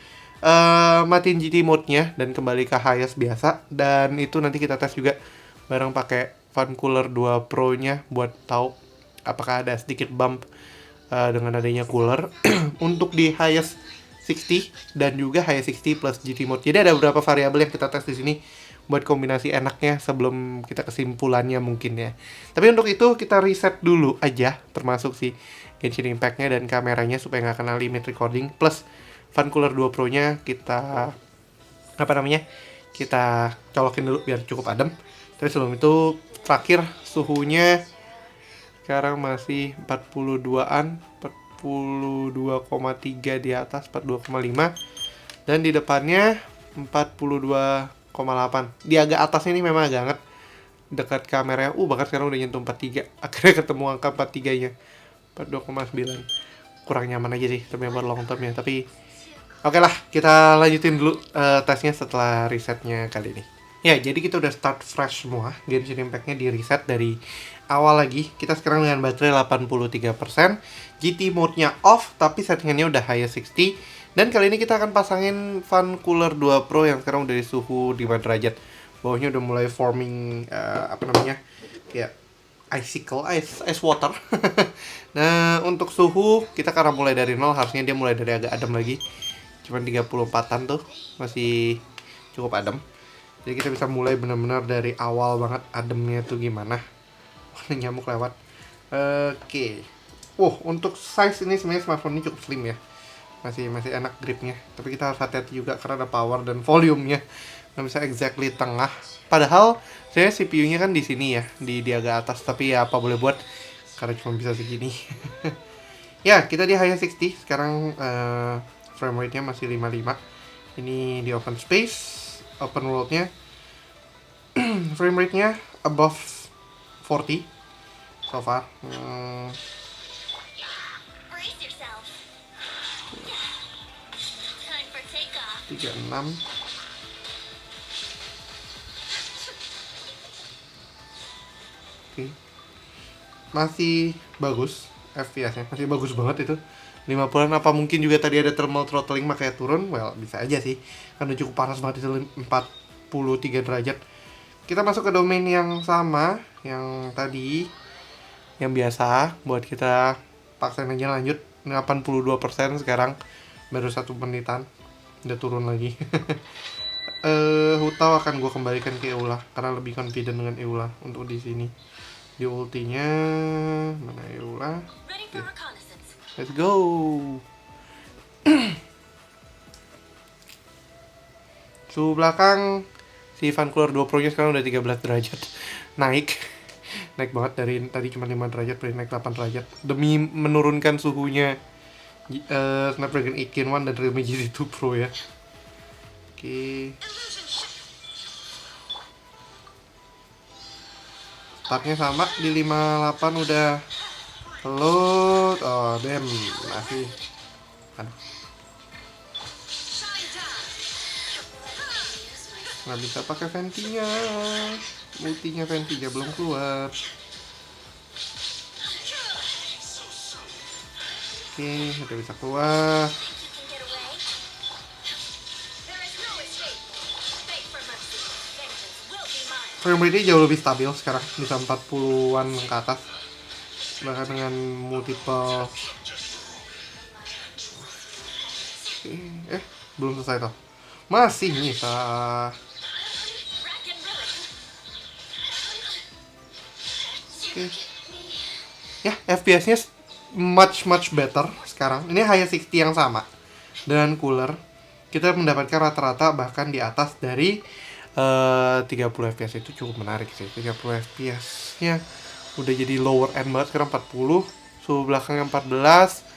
matiin GT mode-nya dan kembali ke highest biasa. Dan itu nanti kita tes juga bareng pakai Fan Cooler 2 Pro-nya buat tahu apakah ada sedikit bump dengan adanya cooler untuk di highest 60 dan juga highest 60 plus GT mode. Jadi ada beberapa variabel yang kita tes di sini buat kombinasi enaknya sebelum kita kesimpulannya mungkin ya. Tapi untuk itu kita reset dulu aja, termasuk si Genshin Impact-nya dan kameranya supaya nggak kena limit recording. Plus Fan Cooler 2 Pro-nya kita kita colokin dulu biar cukup adem. Tapi sebelum itu terakhir suhunya sekarang masih 42-an, 42,3 di atas, 42,5. Dan di depannya 42,8. Di agak atasnya ini memang agak hangat dekat kameranya. Bahkan sekarang udah nyentuh 43. Akhirnya ketemu angka 43-nya. 42,9. Kurang nyaman aja sih tapi buat long term ya. Tapi oke lah, kita lanjutin dulu tesnya setelah resetnya kali ini. Ya, jadi kita udah start fresh semua. Genshin Impact-nya di reset dari awal lagi. Kita sekarang dengan baterai 83%. GT mode-nya off, tapi settingannya udah high 60. Dan kali ini kita akan pasangin Fan Cooler 2 Pro yang sekarang udah di suhu 5 derajat. Bawahnya udah mulai forming, kayak icicle, ice water. Nah, untuk suhu, kita karena mulai dari 0, harusnya dia mulai dari agak adem lagi. Cuman 34-an tuh, masih cukup adem. Jadi kita bisa mulai benar-benar dari awal banget ademnya tuh gimana. Nyamuk lewat. Oke. Untuk size ini sebenarnya smartphone ini cukup slim ya. Masih enak gripnya. Tapi kita harus hati-hati juga karena ada power dan volumenya. Nggak bisa exactly tengah. Padahal saya CPU-nya kan di sini ya, di agak atas. Tapi ya apa boleh buat karena cuma bisa segini. Ya, kita di high 60. Sekarang frame rate-nya masih 55. Ini di open space. Open world-nya frame rate-nya above 40 so far. 36. Oke. Masih bagus FPS-nya, masih bagus banget itu. 50-an, apa mungkin juga tadi ada thermal throttling makanya turun? Well, bisa aja sih. Karena cukup panas banget itu 43 derajat. Kita masuk ke domain yang sama, yang tadi, yang biasa. Buat kita paksain aja lanjut. 82% sekarang. Baru 1 menitan. Udah turun lagi. Hutau akan gue kembalikan ke Eula. Karena lebih confident dengan Eula untuk di sini. Di ultinya, mana Eula? Okay. Let's go. Suhu belakang si Fan Cooler 2 Pro nya sekarang udah 13 derajat. Naik banget dari tadi cuma 5 derajat, naik 8 derajat demi menurunkan suhunya Snapdragon 8 Gen 1 dan Realme GT2 Pro ya. Oke. Startnya sama di 58 udah load. Damn, masih. Aduh. Nggak bisa pakai ventinya. Multinya ventinya belum keluar. Oke, udah bisa keluar. Frame rate jauh lebih stabil sekarang, bisa 40-an ke atas. Bahkan dengan multiple. Belum selesai toh. Masih bisa. Oke. Ya, FPS-nya much better sekarang. Ini high 60 yang sama dengan cooler. Kita mendapatkan rata-rata bahkan di atas dari 30 fps. Itu cukup menarik sih. 30 fps-nya udah jadi lower end banget, sekarang 40. Suhu belakangnya 14.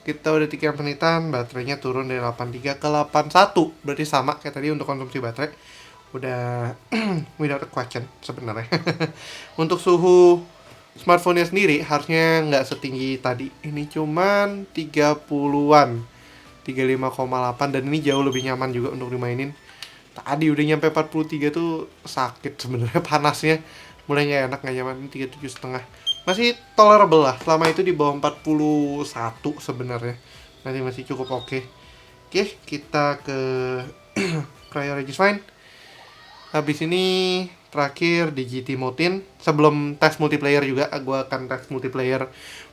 Kita udah 3 menitan, baterainya turun dari 83 ke 81. Berarti sama kayak tadi untuk konsumsi baterai. Udah without a question sebenarnya. Untuk suhu smartphone-nya sendiri harusnya nggak setinggi tadi. Ini cuman 30-an. 35,8 dan ini jauh lebih nyaman juga untuk dimainin. Tadi udah nyampe 43 tuh sakit sebenarnya panasnya. Mulai nggak enak, nggak nyaman. 37,5. Masih tolerable lah. Selama itu di bawah 41 sebenarnya. Masih cukup oke. Oke, kita ke Cryo Regis Fine. Habis ini terakhir di GT Motin. Sebelum tes multiplayer juga, gue akan tes multiplayer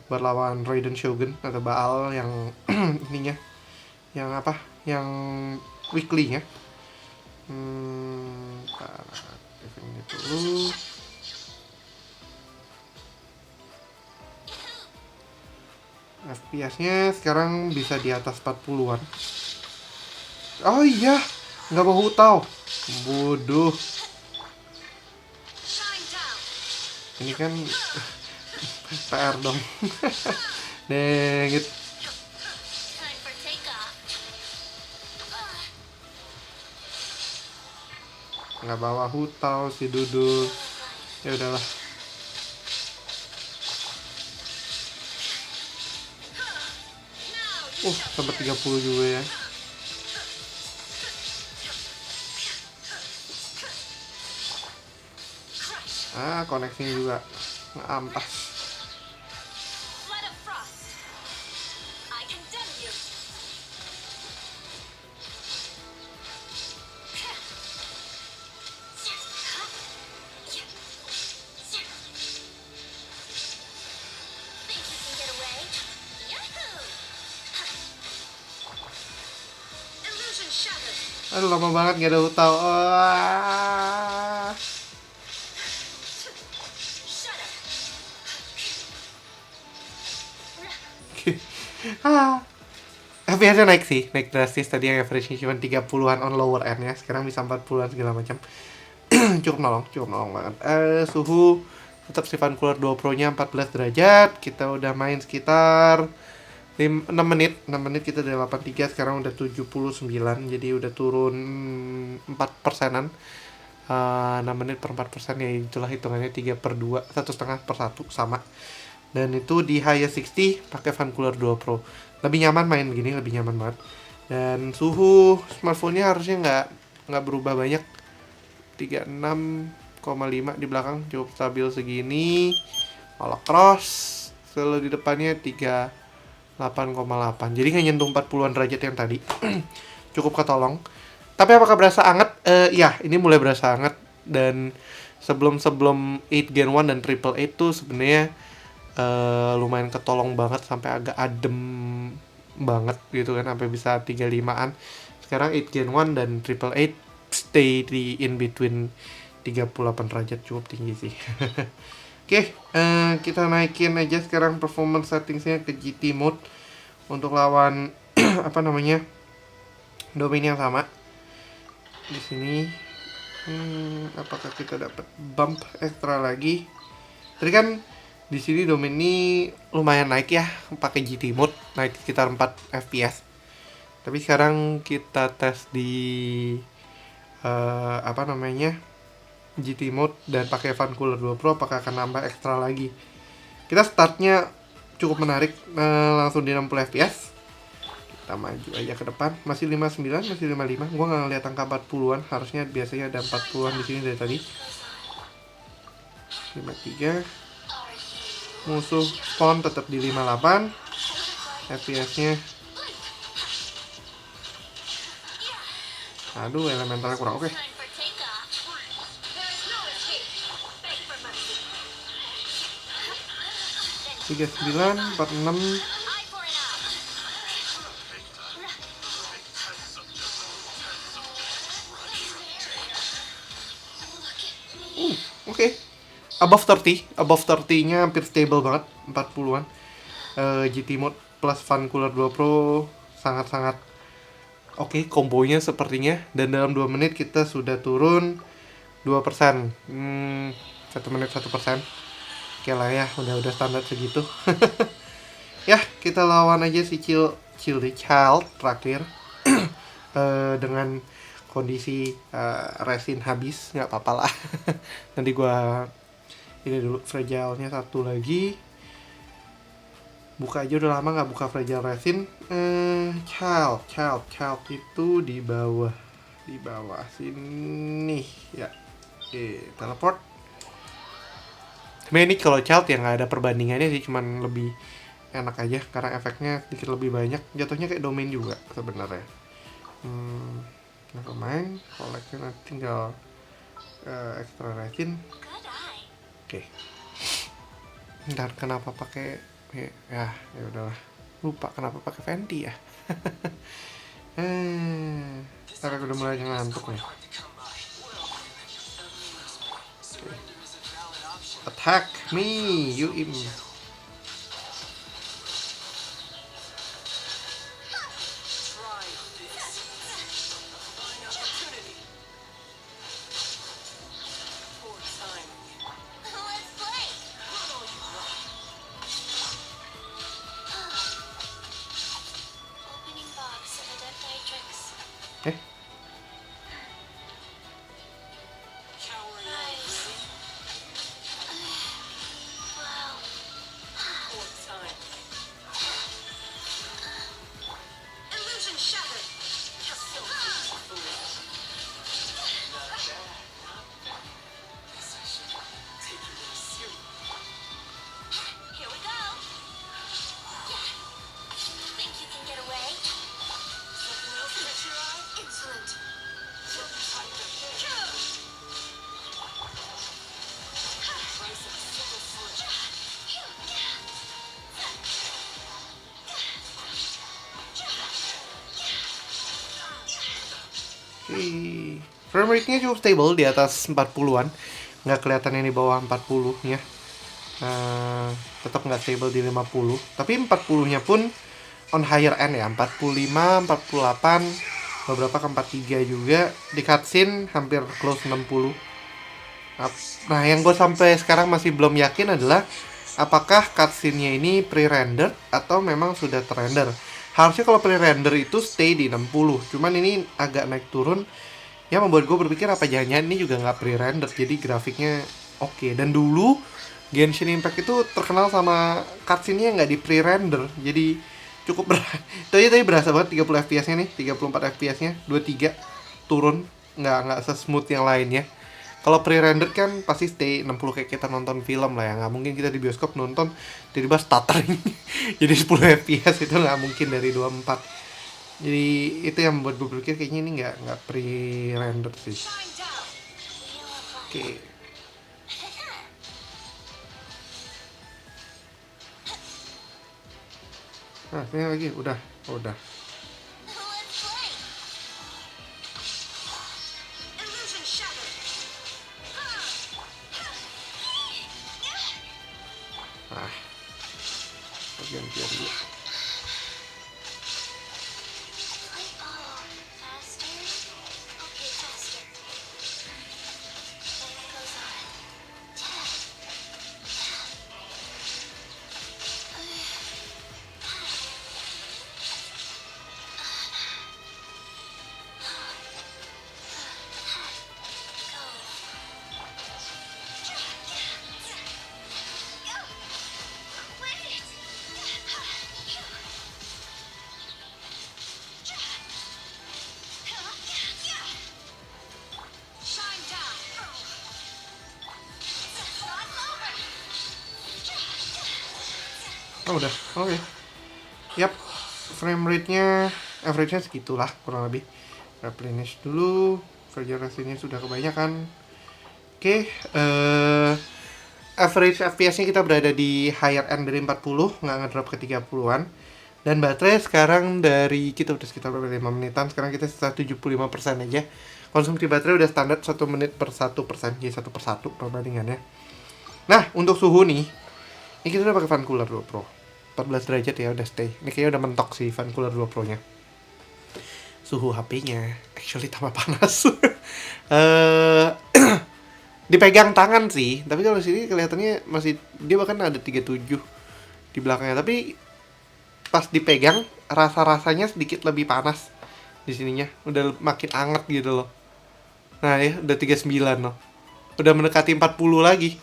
buat lawan Raiden Shogun atau Baal yang ininya, yang apa? Yang weekly-nya. Aktifin itu dulu. FPS-nya sekarang bisa di atas 40-an. Oh iya, Nggak mau hutau. Bodoh. Ini kan PR dong. Dengit. Nggak bawa hutau si Dudul. Ya udahlah. Sampai 30 juga ya. Koneksinya juga ampas. Aduh, lama banget gak ada hutau. FPS-nya naik sih, naik drastis. Tadi yang average-nya cuma 30-an on lower end ya. Sekarang bisa 40-an segala macam. cukup nolong banget. Suhu tetap Stefan Cooler 2 Pro-nya 14 derajat. Kita udah main sekitar 6 menit kita dari 83 sekarang udah 79, jadi udah turun 4 persenan. 6 menit per 4%, ya itulah hitungannya 3/2, 1,5/1 sama. Dan itu di highest 60 pakai Fan Cooler 2 Pro. Lebih nyaman main gini, lebih nyaman banget. Dan suhu smartphone-nya harusnya nggak berubah banyak. 36,5 di belakang cukup stabil segini. Kalau cross selalu di depannya 38,8. Jadi nggak nyentuh 40-an derajat yang tadi. Cukup ketolong. Tapi apakah berasa anget? Ya, ini mulai berasa anget. Dan sebelum 8 Gen 1 dan Triple 8 tuh sebenarnya lumayan ketolong banget, sampai agak adem banget gitu kan, sampai bisa 35-an. Sekarang 8 Gen 1 dan Triple 8 stay di in between 38 derajat, cukup tinggi sih. Oke, kita naikin aja sekarang performance settingsnya ke GT mode untuk lawan domain yang sama. Di sini apakah kita dapat bump ekstra lagi? Tadi kan di sini domain ini lumayan naik ya, pakai GT mode naik sekitar 4 fps. Tapi sekarang kita tes di GT mode dan pakai Fan Cooler 2 Pro, apakah akan nambah ekstra lagi. Kita startnya cukup menarik, langsung di 60 fps. Kita maju aja ke depan, masih 59, masih 55. Gua nggak ngeliat angka 40-an, harusnya biasanya ada 40-an di sini dari tadi. 53. Musuh spawn tetap di 58. FPS-nya. Aduh, elementalnya kurang oke. 39, 46. Oke. Above 30-nya hampir stable banget, 40-an. GT mode plus Fan Cooler 2 Pro sangat-sangat oke kombonya sepertinya. Dan dalam 2 menit kita sudah turun 2%. 1 menit 1%. Oke lah ya, udah standar segitu. Ya, kita lawan aja si Child terakhir. Dengan kondisi resin habis, nggak apa-apa lah. Nanti gua ini dulu fragile-nya satu lagi. Buka aja, udah lama nggak buka fragile resin. Child itu di bawah sini ya. Oke, teleport. Sebenarnya ini kalau child ya nggak ada perbandingannya sih, cuman lebih enak aja karena efeknya sedikit lebih banyak. Jatuhnya kayak domain juga sebenarnya. Nevermind, koleknya nanti tinggal extra resin. Oke. Ntar kenapa pakai ya udahlah. Lupa kenapa pakai Fenty ya. Ntar aku udah mulai ngantuk nih. Okay. Attack me, you im. Frame rate-nya cukup stable di atas 40-an. Nggak kelihatan ini bawah 40-nya. Tetap nggak stable di 50. Tapi 40-nya pun on higher end ya. 45, 48, beberapa ke 43 juga. Di cutscene hampir close 60. Nah, yang gue sampai sekarang masih belum yakin adalah apakah cutscene-nya ini pre-rendered atau memang sudah terrender. Harusnya kalau pre-render itu stay di 60, cuman ini agak naik turun. Ya membuat gue berpikir apa jangan-jangan ini juga nggak pre-render, jadi grafiknya oke. Dan dulu Genshin Impact itu terkenal sama cutscene-nya nggak di pre-render, jadi cukup tapi berasa banget 30 fps-nya nih, 34 fps-nya, 23 turun, nggak se-smooth yang lainnya. Kalau pre-render kan pasti stay 60 kayak kita nonton film lah ya. Nggak mungkin kita di bioskop nonton tiba-tiba stuttering jadi 10 fps, itu nggak mungkin dari 24. Jadi itu yang membuat gue berpikir kayaknya ini nggak pre-render sih. Oke. Nah, ini lagi udah. Bagian biar dulu. Oh udah, oke. Yap, frame rate-nya, average-nya segitulah kurang lebih. Replenish dulu, fragility-nya sudah kebanyakan. Oke, average FPS-nya kita berada di higher end dari 40, nggak ngedrop ke 30-an. Dan baterai sekarang dari, kita udah sekitar 5 menitan, sekarang kita sekitar 75% aja. Konsumsi baterai udah standar 1 menit per 1%, jadi 1 per 1 perbandingannya. Nah, untuk suhu nih, ini kita udah pakai fan cooler 2 Pro. 14 derajat ya, udah stay. Ini kayaknya udah mentok sih fan cooler 2 Pro nya. Suhu HP-nya actually tambah panas. Dipegang tangan sih, tapi kalau sini kelihatannya masih, dia bahkan ada 37 di belakangnya. Tapi pas dipegang rasa-rasanya sedikit lebih panas di sininya. Udah makin anget gitu loh. Nah ya, udah 39 loh. Udah mendekati 40 lagi.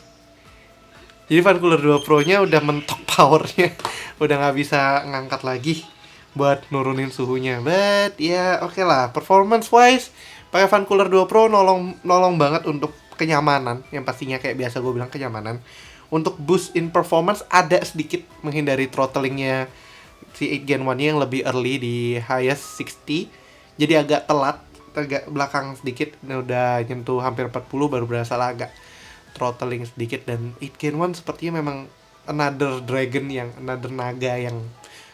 Jadi fan cooler 2 Pro-nya udah mentok powernya. Udah nggak bisa ngangkat lagi buat nurunin suhunya. But ya oke lah, performance wise pakai fan cooler 2 Pro nolong banget untuk kenyamanan. Yang pastinya kayak biasa gue bilang kenyamanan. Untuk boost in performance ada sedikit menghindari throttling-nya si 8 Gen 1-nya yang lebih early di highest 60. Jadi agak telat, agak belakang sedikit. Udah nyentuh hampir 40 baru berasa lah agak throttling sedikit. Dan 8 Gen 1 sepertinya memang another naga yang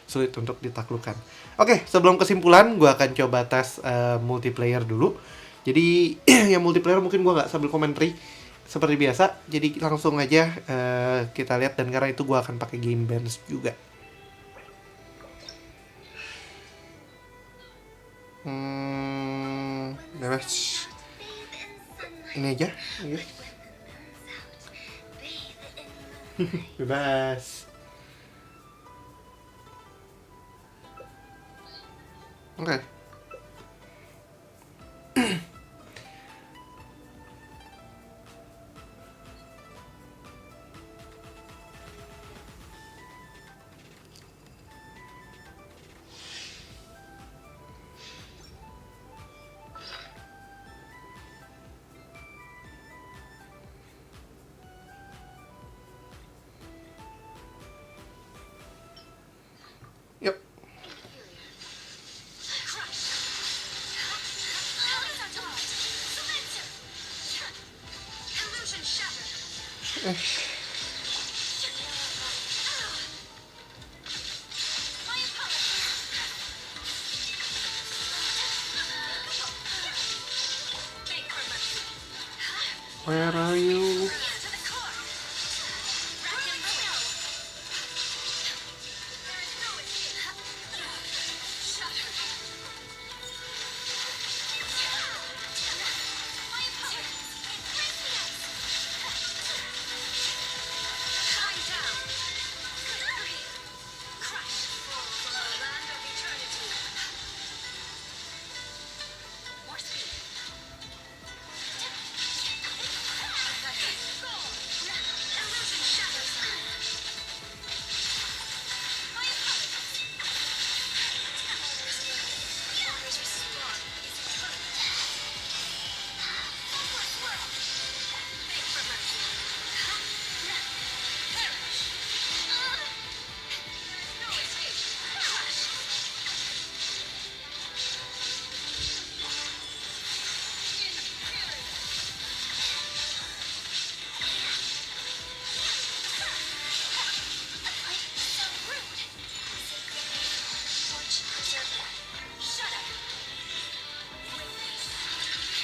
sulit untuk ditaklukkan. Oke, sebelum kesimpulan gue akan coba tes multiplayer dulu. Jadi yang multiplayer mungkin gue nggak sambil commentary seperti biasa, jadi langsung aja kita lihat. Dan karena itu gue akan pakai game bench juga. Bebas. Ini aja. Bebas. Oke. Yuk. Where are you?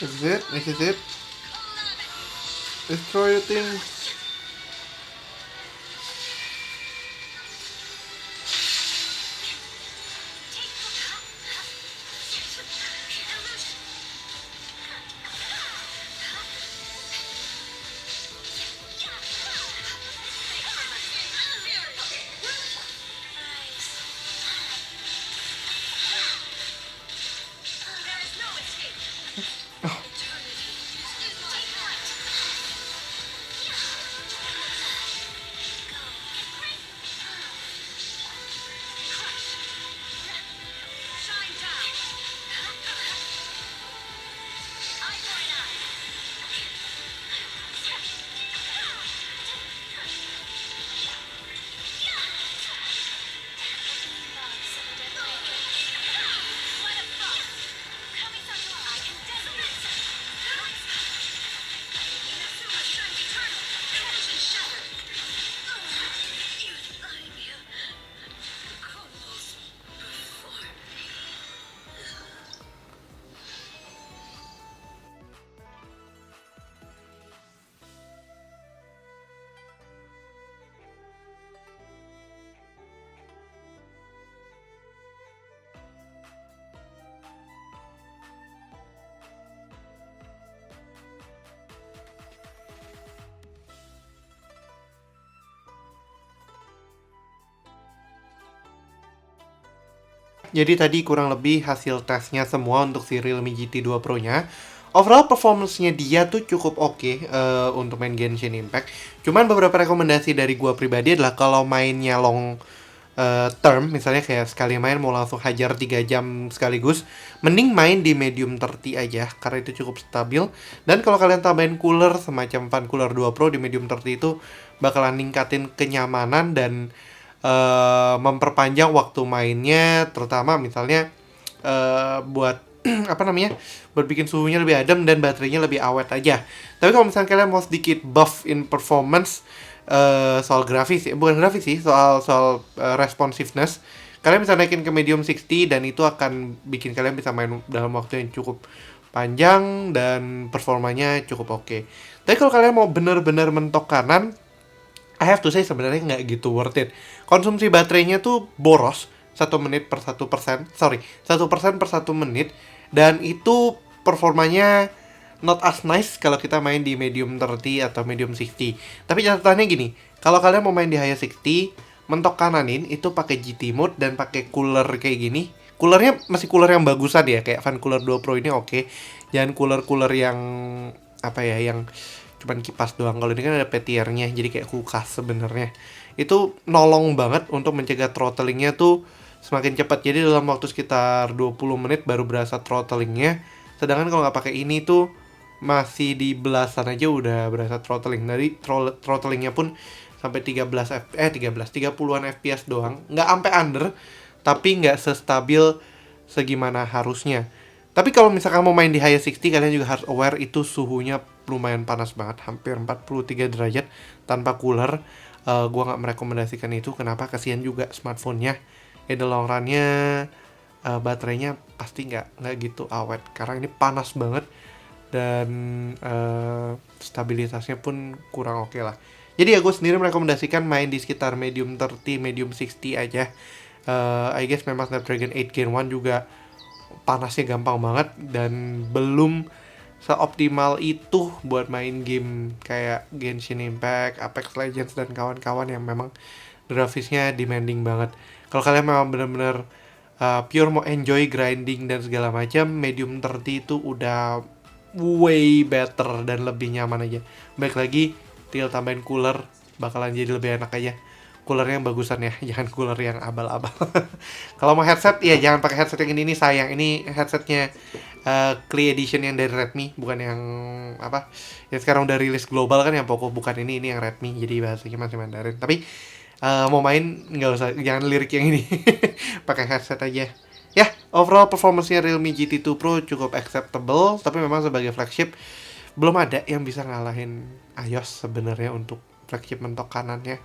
Is it? This is it? Destroy the thing. Jadi tadi kurang lebih hasil tesnya semua untuk si Realme GT 2 Pro-nya. Overall performance-nya dia tuh cukup oke untuk main Genshin Impact. Cuman beberapa rekomendasi dari gua pribadi adalah kalau mainnya long term, misalnya kayak sekali main mau langsung hajar 3 jam sekaligus, mending main di medium 30 aja karena itu cukup stabil. Dan kalau kalian tambahin cooler semacam fan cooler 2 Pro di medium 30 itu bakalan ningkatin kenyamanan dan memperpanjang waktu mainnya, terutama misalnya buat apa namanya, buat bikin suhunya lebih adem dan baterainya lebih awet aja. Tapi kalau misalnya kalian mau sedikit buff in performance soal grafis, bukan grafis sih, soal responsiveness, kalian bisa naikin ke medium 60 dan itu akan bikin kalian bisa main dalam waktu yang cukup panjang dan performanya cukup oke. Tapi kalau kalian mau bener-bener mentok kanan, I have to say sebenarnya nggak gitu worth it. Konsumsi baterainya tuh boros 1 menit per 1%, sorry, 1% per 1 menit, dan itu performanya not as nice kalau kita main di medium 30 atau medium 60. Tapi catatannya gini, kalau kalian mau main di high 60, mentok kananin itu pakai GT mode dan pakai cooler kayak gini. Coolernya masih cooler yang bagusan ya, kayak fan cooler 2 Pro ini oke. Jangan cooler-cooler yang apa ya, yang cuman kipas doang. Kalau ini kan ada petiernya, jadi kayak kulkas sebenarnya. Itu nolong banget untuk mencegah throttlingnya tuh semakin cepat. Jadi dalam waktu sekitar 20 menit baru berasa throttlingnya. Sedangkan kalau nggak pakai ini tuh masih di belasan aja udah berasa throttling. Dari throttlingnya pun sampai 30-an fps doang. Nggak sampai under, tapi nggak sestabil segimana harusnya. Tapi kalau misalkan mau main di high 60, kalian juga harus aware itu suhunya lumayan panas banget, hampir 43 derajat tanpa cooler. Gua nggak merekomendasikan itu, kenapa? Kasihan juga smartphone-nya. In the long run-nya baterainya pasti nggak gitu awet, karena ini panas banget. dan stabilitasnya pun kurang oke lah. Jadi ya gue sendiri merekomendasikan main di sekitar medium 30, medium 60 aja. I guess memang Snapdragon 8 Gen 1 juga panasnya gampang banget dan belum seoptimal itu buat main game kayak Genshin Impact, Apex Legends dan kawan-kawan yang memang grafisnya demanding banget. Kalau kalian memang benar-benar pure mau enjoy grinding dan segala macam, medium 30 itu udah way better dan lebih nyaman aja. Baik lagi, tinggal tambahin cooler, bakalan jadi lebih enak aja. Coolernya yang bagusan ya, jangan cooler yang abal-abal. Kalau mau headset, ya jangan pakai headset yang ini sayang. Ini headsetnya Klee Edition yang dari Redmi, bukan yang apa? Yang sekarang udah rilis global kan yang Poco, bukan ini yang Redmi. Jadi bahasanya masih Mandarin. Tapi mau main nggak usah, jangan lirik yang ini. Pakai headset aja. Ya, overall performance-nya Realme GT2 Pro cukup acceptable, tapi memang sebagai flagship belum ada yang bisa ngalahin iOS sebenarnya untuk flagship mentok kanannya.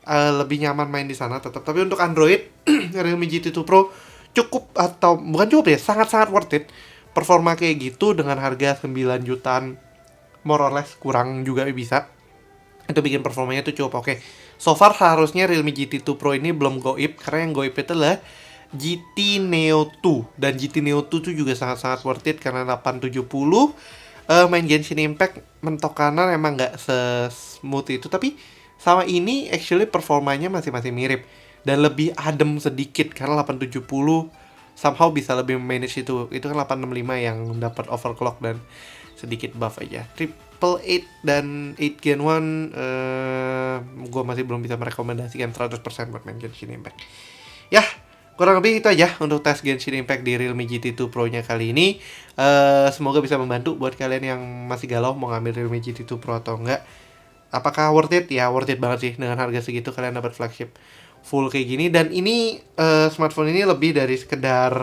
Lebih nyaman main di sana tetap. Tapi untuk Android, Realme GT2 Pro cukup atau bukan cukup ya, sangat-sangat worth it. Performa kayak gitu dengan harga 9 jutaan more or less, kurang juga bisa. Itu bikin performanya tuh cukup oke. So far harusnya Realme GT2 Pro ini belum goib, karena yang goib itu adalah GT Neo 2. Dan GT Neo 2 tuh juga sangat-sangat worth it karena 870. Main Genshin Impact mentok kanan emang nggak se-smooth itu, tapi sama ini actually performanya masih mirip dan lebih adem sedikit karena 870 somehow bisa lebih manage itu kan 865 yang dapat overclock dan sedikit buff aja. Triple 8 dan 8 Gen 1 gue masih belum bisa merekomendasikan 100% buat main Genshin Impact. Ya, kurang lebih itu aja untuk tes Genshin Impact di Realme GT2 Pro nya kali ini. Semoga bisa membantu buat kalian yang masih galau mau ngambil Realme GT2 Pro atau enggak. Apakah worth it? Ya worth it banget sih, dengan harga segitu kalian dapat flagship full kayak gini. Dan ini smartphone ini lebih dari sekedar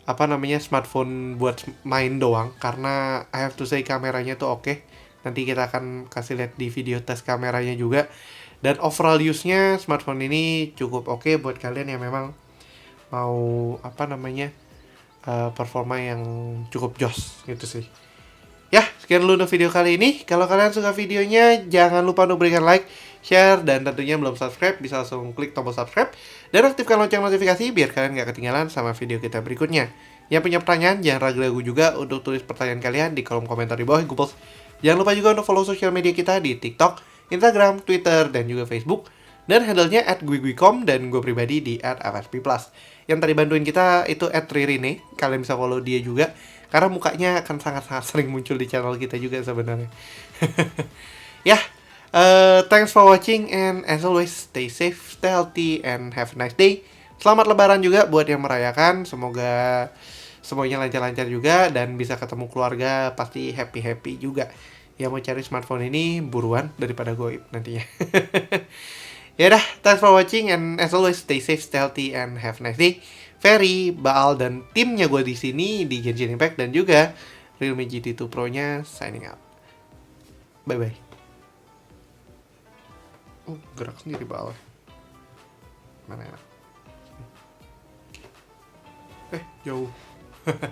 apa namanya smartphone buat main doang, karena I have to say kameranya tuh oke. Nanti kita akan kasih lihat di video tes kameranya juga. Dan overall use-nya smartphone ini cukup oke buat kalian yang memang mau apa namanya performa yang cukup joss gitu sih. Ya, sekian dulu untuk video kali ini. Kalau kalian suka videonya, jangan lupa untuk berikan like, share, dan tentunya belum subscribe, bisa langsung klik tombol subscribe. Dan aktifkan lonceng notifikasi biar kalian gak ketinggalan sama video kita berikutnya. Yang punya pertanyaan, jangan ragu-ragu juga untuk tulis pertanyaan kalian di kolom komentar di bawah Google. Jangan lupa juga untuk follow sosial media kita di TikTok, Instagram, Twitter, dan juga Facebook. Dan handle-nya @guiguicom dan gue pribadi di @fsp+. Yang tadi bantuin kita itu @ririne, kalian bisa follow dia juga. Karena mukanya akan sangat-sangat sering muncul di channel kita juga sebenarnya. Ya, thanks for watching and as always stay safe, stay healthy, and have a nice day. Selamat Lebaran juga buat yang merayakan. Semoga semuanya lancar-lancar juga dan bisa ketemu keluarga, pasti happy-happy juga. Yang mau cari smartphone ini buruan daripada goib nantinya. Ya dah, thanks for watching and as always stay safe, stay healthy, and have a nice day. Ferry, Baal, dan timnya gue di sini di Genshin Impact dan juga Realme GT2 Pro-nya signing out. Bye bye. Gerak sendiri Baal. Mana ya? Jauh. Okay.